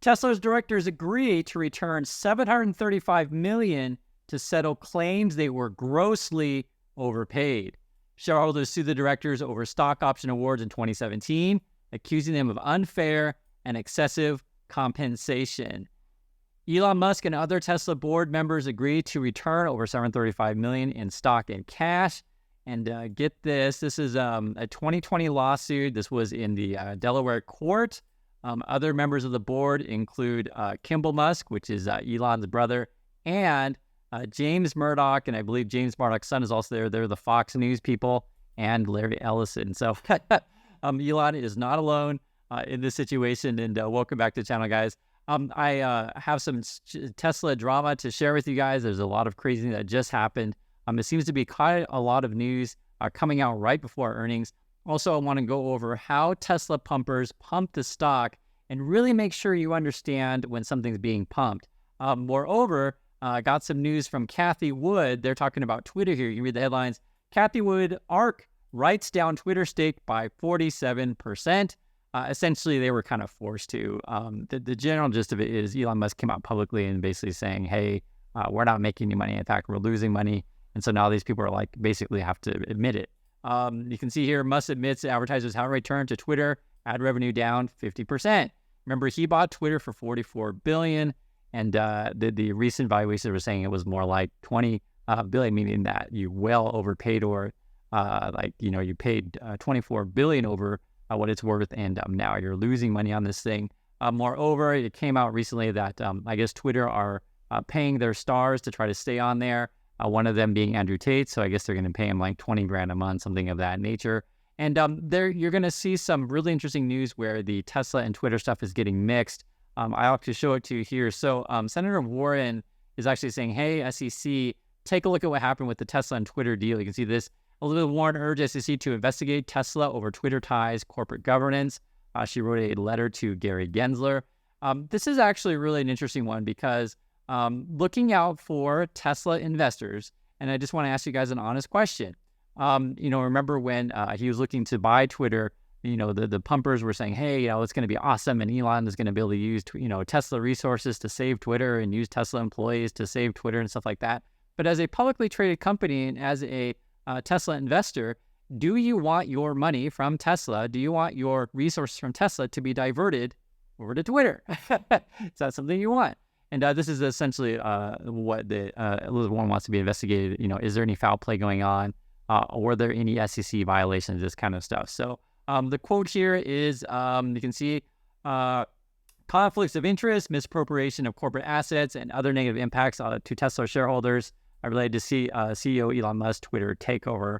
Tesla's directors agreed to return $735 million to settle claims they were grossly overpaid. Shareholders sued the directors over stock option awards in 2017, accusing them of unfair and excessive compensation. Elon Musk and other Tesla board members agreed to return over $735 million in stock and cash. And get this, this is a 2020 lawsuit. This was in the Delaware court. Other members of the board include Kimball Musk, which is Elon's brother, and James Murdoch, and I believe James Murdoch's son is also there. They're the Fox News people, and Larry Ellison. So Elon is not alone in this situation, and welcome back to the channel, guys. I have some Tesla drama to share with you guys. There's a lot of crazy that just happened. It seems to be quite a lot of news coming out right before earnings. Also, I want to go over how Tesla pumpers pump the stock and really make sure you understand when something's being pumped. Moreover, I got some news from Cathie Wood. They're talking about Twitter here. You can read the headlines. Cathie Wood, ARK, writes down Twitter stake by 47%. Essentially, they were kind of forced to. The general gist of it is Elon Musk came out publicly and basically saying, hey, we're not making any money. In fact, we're losing money. And so now these people are like basically have to admit it. You can see here, Musk admits advertisers have returned to Twitter, ad revenue down 50%. Remember, he bought Twitter for $44 billion. And the recent valuation was saying it was more like $20 billion, meaning that you well overpaid, or you paid $24 billion over what it's worth, and now you're losing money on this thing. Moreover, it came out recently that I guess Twitter are paying their stars to try to stay on there. One of them being Andrew Tate, so I guess they're going to pay him like 20 grand a month, something of that nature. And there you're going to see some really interesting news where the Tesla and Twitter stuff is getting mixed. I'll have to show it to you here. So Senator Warren is actually saying, hey, SEC, take a look at what happened with the Tesla and Twitter deal. You can see this. Elizabeth Warren urged SEC to investigate Tesla over Twitter ties, corporate governance. She wrote a letter to Gary Gensler. This is actually really an interesting one because looking out for Tesla investors, and I just want to ask you guys an honest question. Remember when he was looking to buy Twitter, the pumpers were saying, hey, it's going to be awesome, and Elon is going to be able to use, Tesla resources to save Twitter and use Tesla employees to save Twitter and stuff like that. But as a publicly traded company and as a Tesla investor, do you want your money from Tesla? Do you want your resources from Tesla to be diverted over to Twitter? Is that something you want? And this is essentially what the Elizabeth Warren wants to be investigated. Is there any foul play going on? Or are there any SEC violations, this kind of stuff? So the quote here is, you can see conflicts of interest, misappropriation of corporate assets, and other negative impacts to Tesla shareholders related to CEO Elon Musk's Twitter takeover.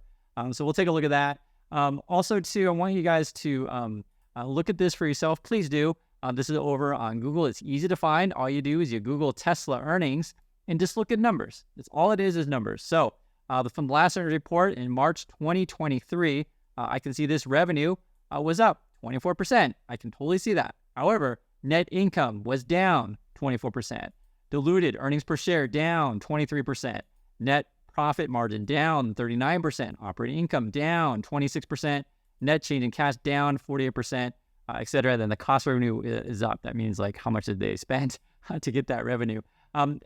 So we'll take a look at that. Also, too, I want you guys to look at this for yourself. Please do. This is over on Google. It's easy to find. All you do is you Google Tesla earnings and just look at numbers. That's all it is numbers. So from the last earnings report in March 2023, I can see this revenue was up 24%. I can totally see that. However, net income was down 24%. Diluted earnings per share down 23%. Net profit margin down 39%. Operating income down 26%. Net change in cash down 48%. Et cetera. Then the cost revenue is up. That means like how much did they spend to get that revenue?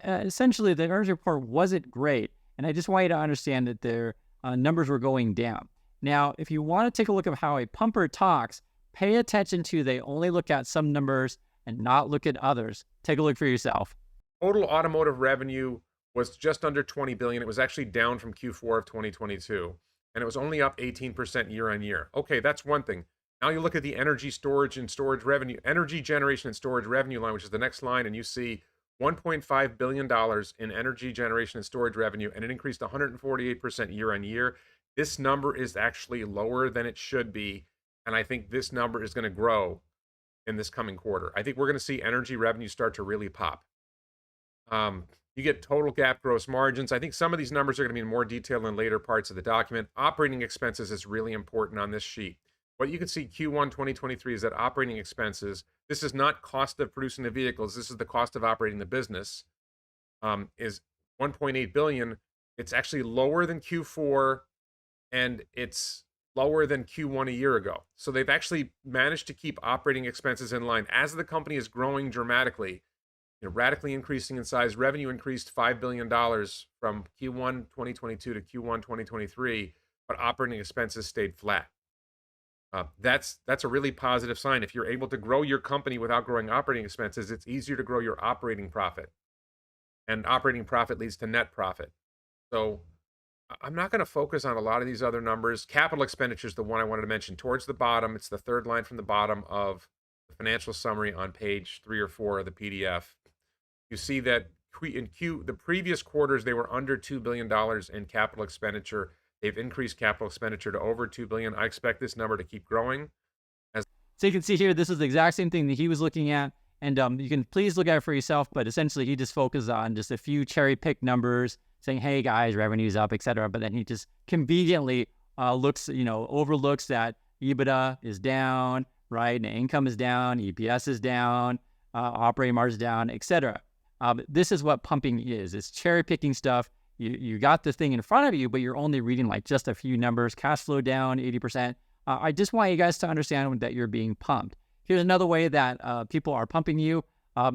Essentially, the earnings report wasn't great. And I just want you to understand that their numbers were going down. Now, if you want to take a look at how a pumper talks, pay attention to they only look at some numbers and not look at others. Take a look for yourself. Total automotive revenue was just under 20 billion. It was actually down from Q4 of 2022. And it was only up 18% year on year. Okay, that's one thing. Now you look at the energy storage and storage revenue, energy generation and storage revenue line, which is the next line, and you see $1.5 billion in energy generation and storage revenue, and it increased 148% year on year. This number is actually lower than it should be, and I think this number is going to grow in this coming quarter. I think we're going to see energy revenue start to really pop. You get total GAAP gross margins. I think some of these numbers are going to be in more detail in later parts of the document. Operating expenses is really important on this sheet. What you can see Q1 2023 is that operating expenses, this is not cost of producing the vehicles, this is the cost of operating the business, is 1.8 billion. It's actually lower than Q4, and it's lower than Q1 a year ago. So they've actually managed to keep operating expenses in line as the company is growing dramatically, radically increasing in size. Revenue increased $5 billion from Q1 2022 to Q1 2023, but operating expenses stayed flat. That's a really positive sign. If you're able to grow your company without growing operating expenses, it's easier to grow your operating profit, and operating profit leads to net profit. So I'm not going to focus on a lot of these other numbers. Capital expenditure is the one I wanted to mention. Towards the bottom, it's the third line from the bottom of the financial summary on page 3 or 4 of the PDF. You see that the previous quarters, they were under $2 billion in capital expenditure. They've increased capital expenditure to over $2 billion. I expect this number to keep growing. So you can see here, this is the exact same thing that he was looking at. And you can please look at it for yourself. But essentially, he just focused on just a few cherry-picked numbers saying, hey, guys, revenue's up, et cetera. But then he just conveniently overlooks that EBITDA is down, right? And income is down, EPS is down, operating margin is down, et cetera. This is what pumping is. It's cherry-picking stuff. You got the thing in front of you, but you're only reading like just a few numbers. Cash flow down 80%. I just want you guys to understand that you're being pumped. Here's another way that people are pumping you.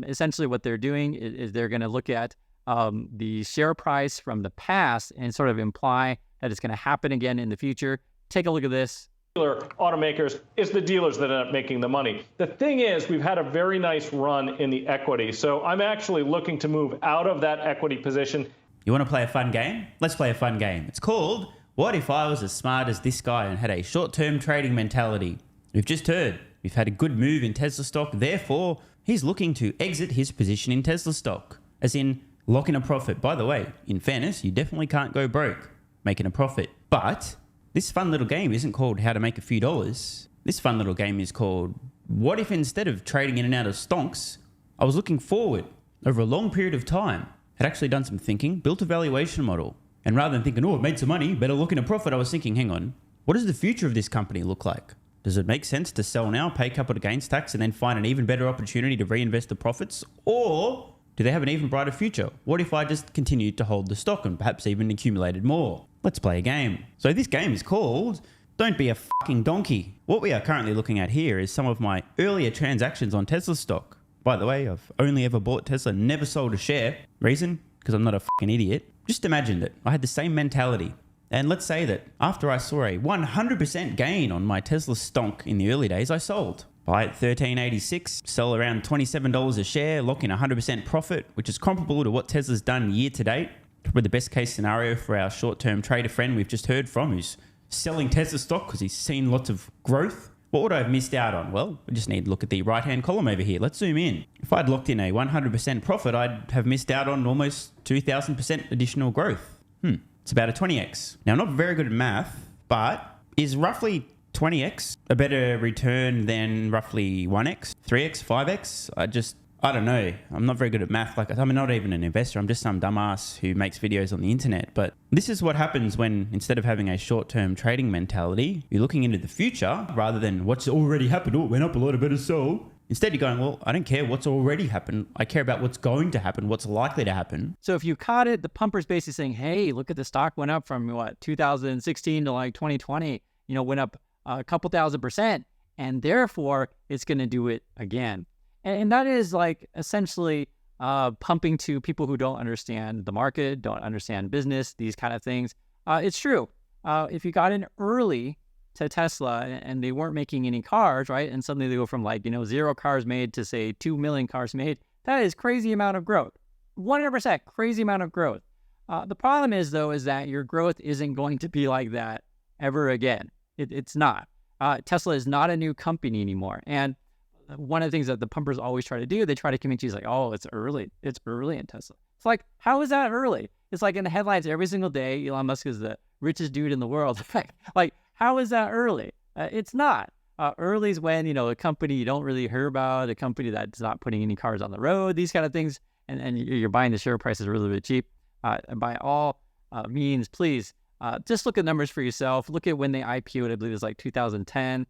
Essentially, what they're doing is they're going to look at the share price from the past and sort of imply that it's going to happen again in the future. Take a look at this. Automakers, it's the dealers that end up making the money. The thing is, we've had a very nice run in the equity. So I'm actually looking to move out of that equity position. You want to play a fun game? Let's play a fun game. It's called, what if I was as smart as this guy and had a short-term trading mentality? We've just heard we've had a good move in Tesla stock. Therefore, he's looking to exit his position in Tesla stock, as in lock in a profit. By the way, in fairness, you definitely can't go broke making a profit. But this fun little game isn't called how to make a few dollars. This fun little game is called, what if instead of trading in and out of stonks, I was looking forward over a long period of time, had actually done some thinking, built a valuation model, and rather than thinking, oh, it made some money, better look in a profit, I was thinking, hang on, what does the future of this company look like? Does it make sense to sell now, pay capital gains tax, and then find an even better opportunity to reinvest the profits? Or do they have an even brighter future? What if I just continued to hold the stock and perhaps even accumulated more? Let's play a game. So this game is called Don't Be a Fucking Donkey. What we are currently looking at here is some of my earlier transactions on Tesla stock. By the way, I've only ever bought Tesla, never sold a share. Reason? Because I'm not a fucking idiot. Just imagine that I had the same mentality. And let's say that after I saw a 100% gain on my Tesla stock in the early days, I sold. Buy at $13.86, sell around $27 a share, lock in 100% profit, which is comparable to what Tesla's done year to date. Probably the best case scenario for our short-term trader friend we've just heard from, who's selling Tesla stock because he's seen lots of growth. What would I have missed out on? Well, we just need to look at the right-hand column over here. Let's zoom in. If I'd locked in a 100% profit, I'd have missed out on almost 2,000% additional growth. It's about a 20x. Now, I'm not very good at math, but is roughly 20x a better return than roughly 1x, 3x, 5x? I don't know. I'm not very good at math. I'm not even an investor. I'm just some dumbass who makes videos on the internet. But this is what happens when, instead of having a short-term trading mentality, you're looking into the future rather than what's already happened. Oh, it went up a lot, I better sell. Instead, you're going, well, I don't care what's already happened. I care about what's going to happen, what's likely to happen. So if you caught it, the pumper's basically saying, hey, look at the stock went up from 2016 to like 2020, went up a couple thousand%. And therefore, it's going to do it again. And that is like essentially pumping to people who don't understand the market, don't understand business, these kind of things. It's true. If you got in early to Tesla and they weren't making any cars, right? And suddenly they go from 0 cars made to say 2 million cars made. That is crazy amount of growth. 100% crazy amount of growth. The problem is though, is that your growth isn't going to be like that ever again. It's not. Tesla is not a new company anymore. And one of the things that the pumpers always try to do, they try to convince you, like, oh, it's early. It's early in Tesla. It's like, how is that early? It's like in the headlines every single day, Elon Musk is the richest dude in the world. Like, how is that early? It's not. Early is when, a company you don't really hear about, a company that's not putting any cars on the road, these kind of things, and you're buying the share prices really, really cheap. By all means, please, just look at numbers for yourself. Look at when they IPO'd, I believe it was like 2010.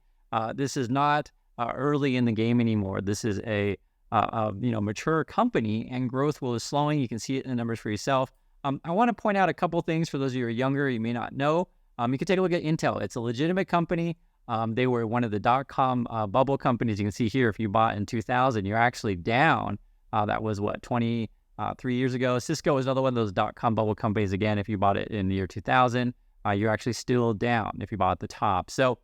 This is not early in the game anymore. This is a mature company, and growth is slowing. You can see it in the numbers for yourself. I want to point out a couple things for those of you who are younger, you may not know. You can take a look at Intel. It's a legitimate company. They were one of the dot-com bubble companies. You can see here, if you bought in 2000, you're actually down. That was what, 23 years ago. Cisco is another one of those dot-com bubble companies. Again, if you bought it in the year 2000, you're actually still down if you bought at the top. So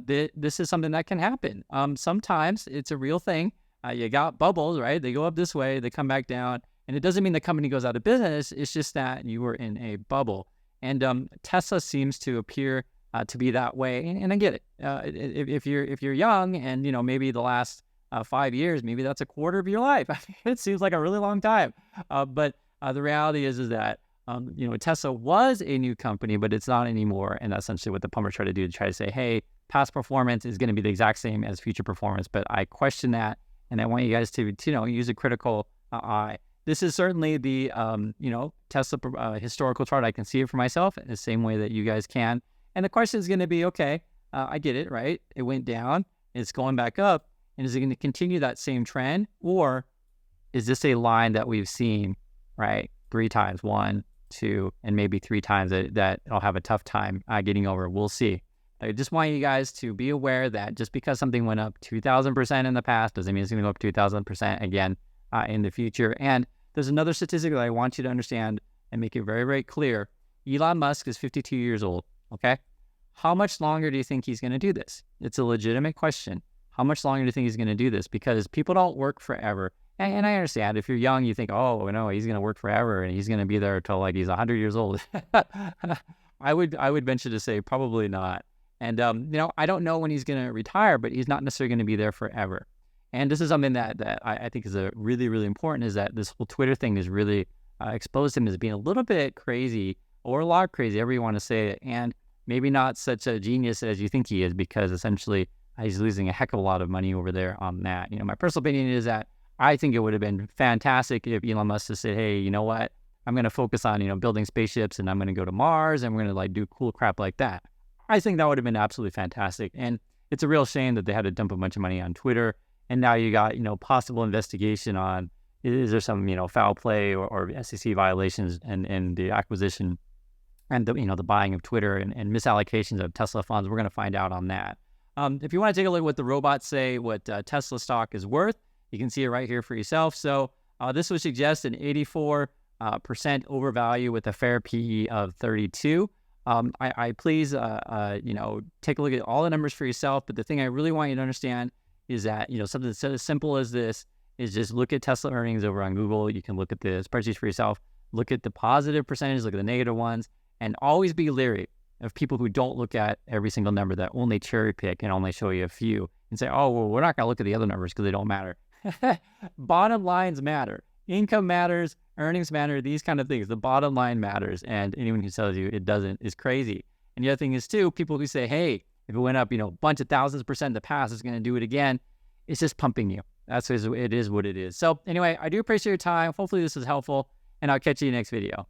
this is something that can happen. Sometimes it's a real thing. You got bubbles, right? They go up this way, they come back down. And it doesn't mean the company goes out of business. It's just that you were in a bubble. And Tesla seems to appear to be that way. And I get it. If you're young and, maybe the last 5 years, maybe that's a quarter of your life. It seems like a really long time. But the reality is that, Tesla was a new company, but it's not anymore. And that's essentially what the pumpers try to do, to try to say, hey, past performance is going to be the exact same as future performance. But I question that. And I want you guys to use a critical eye. This is certainly the, Tesla historical chart. I can see it for myself in the same way that you guys can. And the question is going to be, okay, I get it, right? It went down, it's going back up. And is it going to continue that same trend? Or is this a line that we've seen, right? 3 times, 1, 2, and maybe 3 times that I'll have a tough time getting over. We'll see. I just want you guys to be aware that just because something went up 2,000% in the past doesn't mean it's going to go up 2,000% again in the future. And there's another statistic that I want you to understand and make it very, very clear. Elon Musk is 52 years old, okay? How much longer do you think he's going to do this? It's a legitimate question. How much longer do you think he's going to do this? Because people don't work forever. And I understand if you're young, you think, oh, no, he's going to work forever and he's going to be there until like he's 100 years old. I would venture to say probably not. And, I don't know when he's going to retire, but he's not necessarily going to be there forever. And this is something that I think is a really, really important, is that this whole Twitter thing has really exposed him as being a little bit crazy, or a lot crazy, however you want to say it, and maybe not such a genius as you think he is, because essentially he's losing a heck of a lot of money over there on that. My personal opinion is that I think it would have been fantastic if Elon Musk had said, hey, you know what? I'm going to focus on, building spaceships, and I'm going to go to Mars, and we're going to do cool crap like that. I think that would have been absolutely fantastic. And it's a real shame that they had to dump a bunch of money on Twitter. And now you got, possible investigation on, is there some, foul play or SEC violations and the acquisition and the buying of Twitter and misallocations of Tesla funds. We're going to find out on that. If you want to take a look at what the robots say, what Tesla stock is worth, you can see it right here for yourself. So this would suggest an 84% overvalue with a fair PE of 32. I please, take a look at all the numbers for yourself. But the thing I really want you to understand is that, something so as simple as this is just look at Tesla earnings over on Google. You can look at the spreadsheets for yourself, look at the positive percentages, look at the negative ones, and always be leery of people who don't look at every single number, that only cherry pick and only show you a few and say, oh, well, we're not going to look at the other numbers because they don't matter. Bottom lines matter. Income matters, earnings matter, these kind of things. The bottom line matters. And anyone who tells you it doesn't is crazy. And the other thing is too, people who say, hey, if it went up, a bunch of thousands % in the past, it's going to do it again. It's just pumping you. It is what it is. So anyway, I do appreciate your time. Hopefully this was helpful, and I'll catch you in the next video.